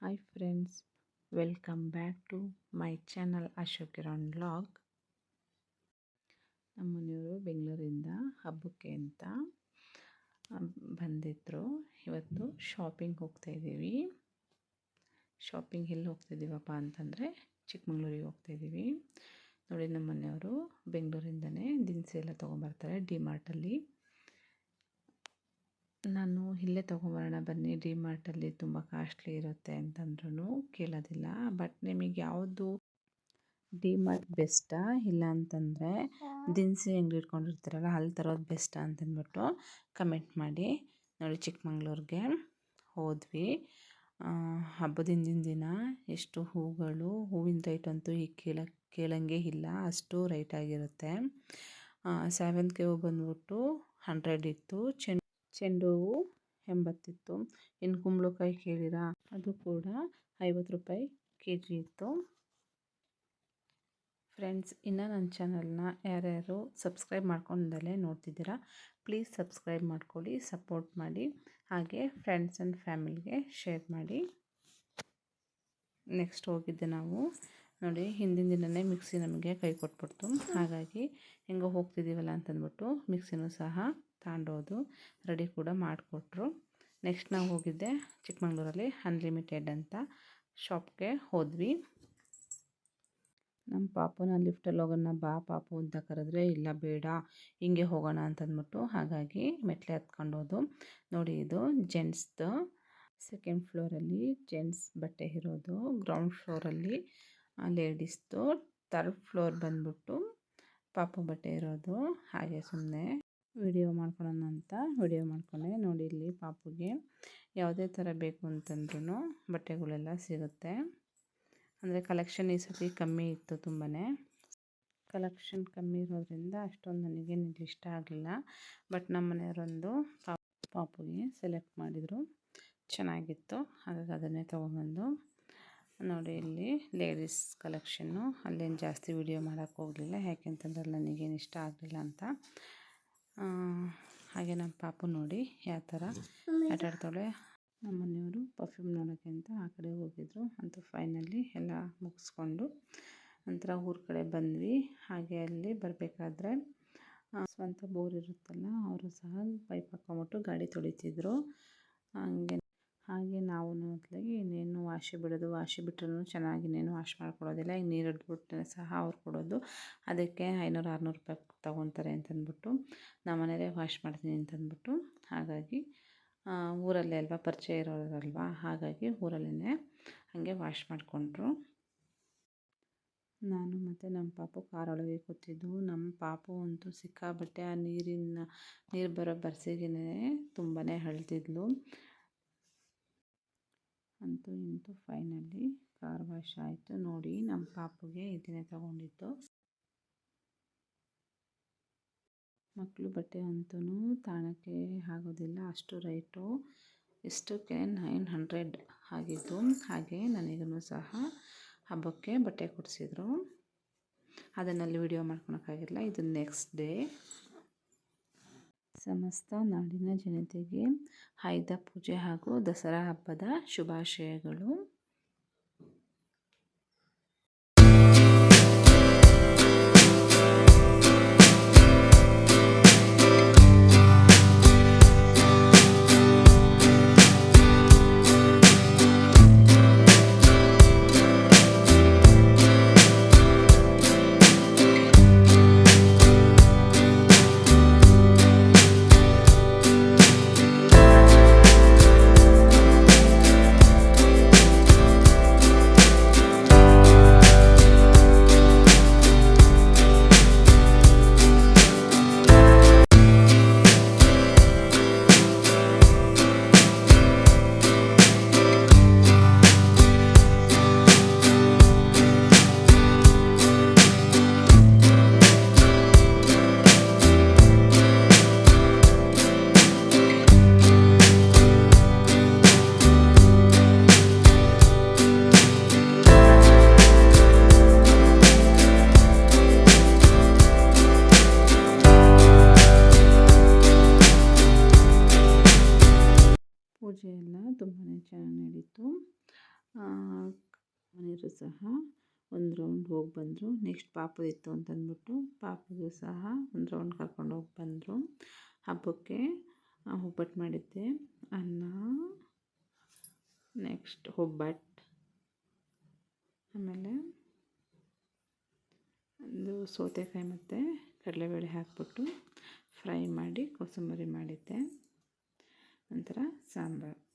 Hi friends, welcome back to my channel Ashok Kiran Vlog. ನಮ್ಮ ಮನೆಯವರು ಬೆಂಗಳೂರಿಂದ ಹಬ್ಬಕ್ಕೆ ಅಂತ ಬಂದಿದ್ದರು. ಇವತ್ತು ಶಾಪಿಂಗ್ ಹೋಗ್ತಾ ಇದ್ದೀವಿ. ಶಾಪಿಂಗ್ ಎಲ್ಲಿ ಹೋಗ್ತಿದ್ದೀವಪ್ಪ ಅಂತಂದರೆ ಚಿಕ್ಕಮಂಗ್ಳೂರಿಗೆ ಹೋಗ್ತಾ ಇದ್ದೀವಿ. ನೋಡಿ, ನಮ್ಮ ಮನೆಯವರು ಬೆಂಗಳೂರಿಂದನೇ ದಿನಸಿ ಎಲ್ಲ ತೊಗೊಂಬರ್ತಾರೆ ಡಿಮಾರ್ಟಲ್ಲಿ. ನಾನು ಇಲ್ಲೇ ತೊಗೊಂಬರೋಣ ಬನ್ನಿ, ಡಿಮಾರ್ಟಲ್ಲಿ ತುಂಬ ಕಾಸ್ಟ್ಲಿ ಇರುತ್ತೆ ಅಂತಂದ್ರೂ ಕೇಳೋದಿಲ್ಲ. ಬಟ್ ನಿಮಗೆ ಯಾವುದು ಡಿಮಾರ್ಟ್ ಬೆಸ್ಟಾ ಇಲ್ಲ ಅಂತಂದರೆ ದಿನಸಿ ಅಂಗಡಿ ಇಟ್ಕೊಂಡಿರ್ತೀರಲ್ಲ ಅಲ್ಲಿ ತರೋದು ಬೆಸ್ಟಾ ಅಂತಂದ್ಬಿಟ್ಟು ಕಮೆಂಟ್ ಮಾಡಿ. ನೋಡಿ, ಚಿಕ್ಕಮಂಗ್ಳೂರಿಗೆ ಹೋದ್ವಿ. ಹಬ್ಬದ ಹಿಂದಿನ ದಿನ ಎಷ್ಟು ಹೂಗಳು, ಹೂವಿನ ರೇಟ್ ಅಂತೂ ಈಗ ಕೇಳಂಗೆ ಇಲ್ಲ, ಅಷ್ಟು ರೇಟ್ ಆಗಿರುತ್ತೆ. ಸೇವಂತಿಗೆ ಹೂ ಬಂದ್ಬಿಟ್ಟು 100 ಇತ್ತು, ಚೆಂಡು ಹೂವು 80 ಇತ್ತು. ಇನ್ನು ಕುಂಬಳಕಾಯಿ ಕೇಳಿರಾ, ಅದು ಕೂಡ 50 ರೂಪಾಯಿ kg ಇತ್ತು. ಫ್ರೆಂಡ್ಸ್, ಇನ್ನು ನನ್ನ ಚಾನಲ್ನ ಯಾರ್ಯಾರು ಸಬ್ಸ್ಕ್ರೈಬ್ ಮಾಡ್ಕೊಂಡಲ್ಲೇ ನೋಡ್ತಿದ್ದೀರಾ, ಪ್ಲೀಸ್ ಸಬ್ಸ್ಕ್ರೈಬ್ ಮಾಡ್ಕೊಳ್ಳಿ, ಸಪೋರ್ಟ್ ಮಾಡಿ, ಹಾಗೆ ಫ್ರೆಂಡ್ಸ್ ಆ್ಯಂಡ್ ಫ್ಯಾಮಿಲಿಗೆ ಶೇರ್ ಮಾಡಿ. ನೆಕ್ಸ್ಟ್ ಹೋಗಿದ್ದೆ ನಾವು. ನೋಡಿ, ಹಿಂದಿನ ದಿನವೇ ಮಿಕ್ಸಿ ನಮಗೆ ಕೈ ಕೊಟ್ಬಿಡ್ತು. ಹಾಗಾಗಿ ಹೆಂಗೋ ಹೋಗ್ತಿದ್ದೀವಲ್ಲ ಅಂತಂದ್ಬಿಟ್ಟು ಮಿಕ್ಸಿನೂ ಸಹ ತಗೊಂಡೋದು ರೆಡಿ ಕೂಡ ಮಾಡಿಕೊಟ್ರು. ನೆಕ್ಸ್ಟ್ ನಾವು ಹೋಗಿದ್ದೆ ಚಿಕ್ಕಮಂಗ್ಳೂರಲ್ಲಿ ಅನ್ಲಿಮಿಟೆಡ್ ಅಂತ ಶಾಪ್ಗೆ ಹೋದ್ವಿ. ನಮ್ಮ ಪಾಪುನ ಲಿಫ್ಟಲ್ಲಿ ಹೋಗೋಣ ಬಾ ಪಾಪು ಅಂತ ಕರೆದ್ರೆ ಇಲ್ಲ ಬೇಡ ಹಿಂಗೆ ಹೋಗೋಣ ಅಂತಂದ್ಬಿಟ್ಟು ಹಾಗಾಗಿ ಮೆಟ್ಲೆ ಹತ್ಕೊಂಡು ಹೋದು. ನೋಡಿ, ಇದು ಜೆಂಟ್ಸ್ದು ಸೆಕೆಂಡ್ ಫ್ಲೋರಲ್ಲಿ ಜೆಂಟ್ಸ್ ಬಟ್ಟೆ ಇರೋದು, ಗ್ರೌಂಡ್ ಫ್ಲೋರಲ್ಲಿ ಲೇಡೀಸ್ದು, ಥರ್ಡ್ ಫ್ಲೋರ್ ಬಂದ್ಬಿಟ್ಟು ಪಾಪು ಬಟ್ಟೆ ಇರೋದು. ಹಾಗೆ ಸುಮ್ಮನೆ ವಿಡಿಯೋ ಮಾಡ್ಕೊಳ್ಳೋಣ ಅಂತ ವಿಡಿಯೋ ಮಾಡ್ಕೊಂಡೆ. ನೋಡಿ, ಇಲ್ಲಿ ಪಾಪುಗೆ ಯಾವುದೇ ಥರ ಬೇಕು ಅಂತಂದ್ರೂ ಬಟ್ಟೆಗಳೆಲ್ಲ ಸಿಗುತ್ತೆ. ಅಂದರೆ ಕಲೆಕ್ಷನ್ ಈ ಸತಿ ಕಮ್ಮಿ ಇತ್ತು, ತುಂಬಾ ಕಲೆಕ್ಷನ್ ಕಮ್ಮಿ ಇರೋದ್ರಿಂದ ಅಷ್ಟೊಂದು ನನಗೇನು ಇಷ್ಟ ಆಗಲಿಲ್ಲ. ಬಟ್ ನಮ್ಮ ಮನೆಯವರೊಂದು ಪಾಪುಗೆ ಸೆಲೆಕ್ಟ್ ಮಾಡಿದರು, ಚೆನ್ನಾಗಿತ್ತು. ಹಾಗಾಗಿ ಅದನ್ನೇ ತೊಗೊಂಬಂದು. ನೋಡಿ, ಇಲ್ಲಿ ಲೇಡೀಸ್ ಕಲೆಕ್ಷನ್ನು, ಅಲ್ಲೇನು ಜಾಸ್ತಿ ವಿಡಿಯೋ ಮಾಡೋಕ್ಕೆ ಹೋಗಲಿಲ್ಲ, ಯಾಕೆಂತಂದ್ರೆ ನನಗೇನು ಇಷ್ಟ ಆಗಲಿಲ್ಲ ಅಂತ. ಹಾಗೆ ನಮ್ಮ ಪಾಪು ನೋಡಿ ಯಾವ ಥರ ಆಟಾಡ್ತಾಳೆ. ನಮ್ಮ ಮನೆಯವರು ಪರ್ಫ್ಯೂಮ್ ನೋಡೋಕ್ಕೆ ಅಂತ ಆ ಕಡೆ ಹೋಗಿದ್ರು. ಅಂತೂ ಫೈನಲಿ ಎಲ್ಲ ಮುಗಿಸ್ಕೊಂಡು ನಂತರ ಊರ ಕಡೆ ಬಂದ್ವಿ. ಹಾಗೆ ಅಲ್ಲಿ ಬರಬೇಕಾದ್ರೆ ಸ್ವಂತ ಬೋರ್ ಇರುತ್ತಲ್ಲ, ಅವರು ಸಹ ಪೈಪ್ ಹಾಕ್ಕೊಂಬಿಟ್ಟು ಗಾಡಿ ತೊಳಿತಿದ್ರು. ಹಾಗೆ ನಾವು ಮೊದಲಾಗಿ ಇನ್ನೇನು ವಾಶಿ ಬಿಟ್ರೂ ಚೆನ್ನಾಗಿ ಇನ್ನೇನು ವಾಶ್ ಮಾಡ್ಕೊಡೋದಿಲ್ಲ. ಈಗ ನೀರು ಹಿಡ್ಬಿಟ್ಟು ಸಹ ಅವ್ರು ಕೊಡೋದು, ಅದಕ್ಕೆ 500-600 ರೂಪಾಯಿ ತೊಗೊತಾರೆ ಅಂತಂದ್ಬಿಟ್ಟು ನಮ್ಮ ಮನೇಲೇ ವಾಶ್ ಮಾಡ್ತೀನಿ ಅಂತಂದ್ಬಿಟ್ಟು, ಹಾಗಾಗಿ ಊರಲ್ಲೇ ಅಲ್ವಾ ಪರಿಚಯ ಇರೋರಲ್ವಾ, ಹಾಗಾಗಿ ಊರಲ್ಲೇ ಹಾಗೆ ವಾಶ್ ಮಾಡಿಕೊಂಡ್ರು. ನಾನು ಮತ್ತು ನಮ್ಮ ಪಾಪು ಕಾರೊಳಗೆ ಕೂತಿದ್ದು. ನಮ್ಮ ಪಾಪು ಅಂತೂ ಸಿಕ್ಕಾಬಟ್ಟೆ ಆ ನೀರು ಬರೋ ಬರ್ಸಿಗೆನೇ ತುಂಬಾ ಅಳ್ತಿದ್ಲು. ಅಂತೂ ಇಂತೂ ಫೈನಲಿ ಕಾರ್ ವಾಶ್ ಆಯಿತು. ನೋಡಿ, ನಮ್ಮ ಪಾಪುಗೆ ಇದನ್ನೇ ತೊಗೊಂಡಿದ್ದು. ಮಕ್ಕಳು ಬಟ್ಟೆ ಅಂತೂ ತಾಣಕ್ಕೆ ಆಗೋದಿಲ್ಲ, ಅಷ್ಟು ರೇಟು. ಇಷ್ಟಕ್ಕೆ 900 ಆಗಿದ್ದು. ಹಾಗೆ ನನಗೂ ಸಹ ಹಬ್ಬಕ್ಕೆ ಬಟ್ಟೆ ಕೊಡಿಸಿದ್ರು. ಅದನ್ನಲ್ಲಿ ವಿಡಿಯೋ ಮಾಡ್ಕೊಳಕ್ಕಾಗಿಲ್ಲ. ಇದು ನೆಕ್ಸ್ಟ್ ಡೇ. ಸಮಸ್ತ ನಾಡಿನ ಜನತೆಗೆ ಆಯುಧ ಪೂಜೆ ಹಾಗೂ ದಸರಾ ಹಬ್ಬದ ಶುಭಾಶಯಗಳು. ಅವರು ಸಹ ಒಂದು ರೌಂಡ್ ಹೋಗಿ ಬಂದರು. ನೆಕ್ಸ್ಟ್ ಪಾಪದಿತ್ತು ಅಂತಂದ್ಬಿಟ್ಟು ಪಾಪಗೂ ಸಹ ಒಂದು ರೌಂಡ್ ಕರ್ಕೊಂಡು ಹೋಗಿ ಬಂದರು. ಹಬ್ಬಕ್ಕೆ ಒಬ್ಬಟ್ಟು ಮಾಡಿದ್ದೆ, ಅನ್ನ, ನೆಕ್ಸ್ಟ್ ಒಬ್ಬಟ್ಟು, ಆಮೇಲೆ ಒಂದು ಸೌತೆಕಾಯಿ ಮತ್ತು ಕಡಲೆಬೇಳೆ ಹಾಕ್ಬಿಟ್ಟು ಫ್ರೈ ಮಾಡಿ ಕೋಸಂಬರಿ ಮಾಡಿದ್ದೆ, ನಂತರ ಸಾಂಬಾರು.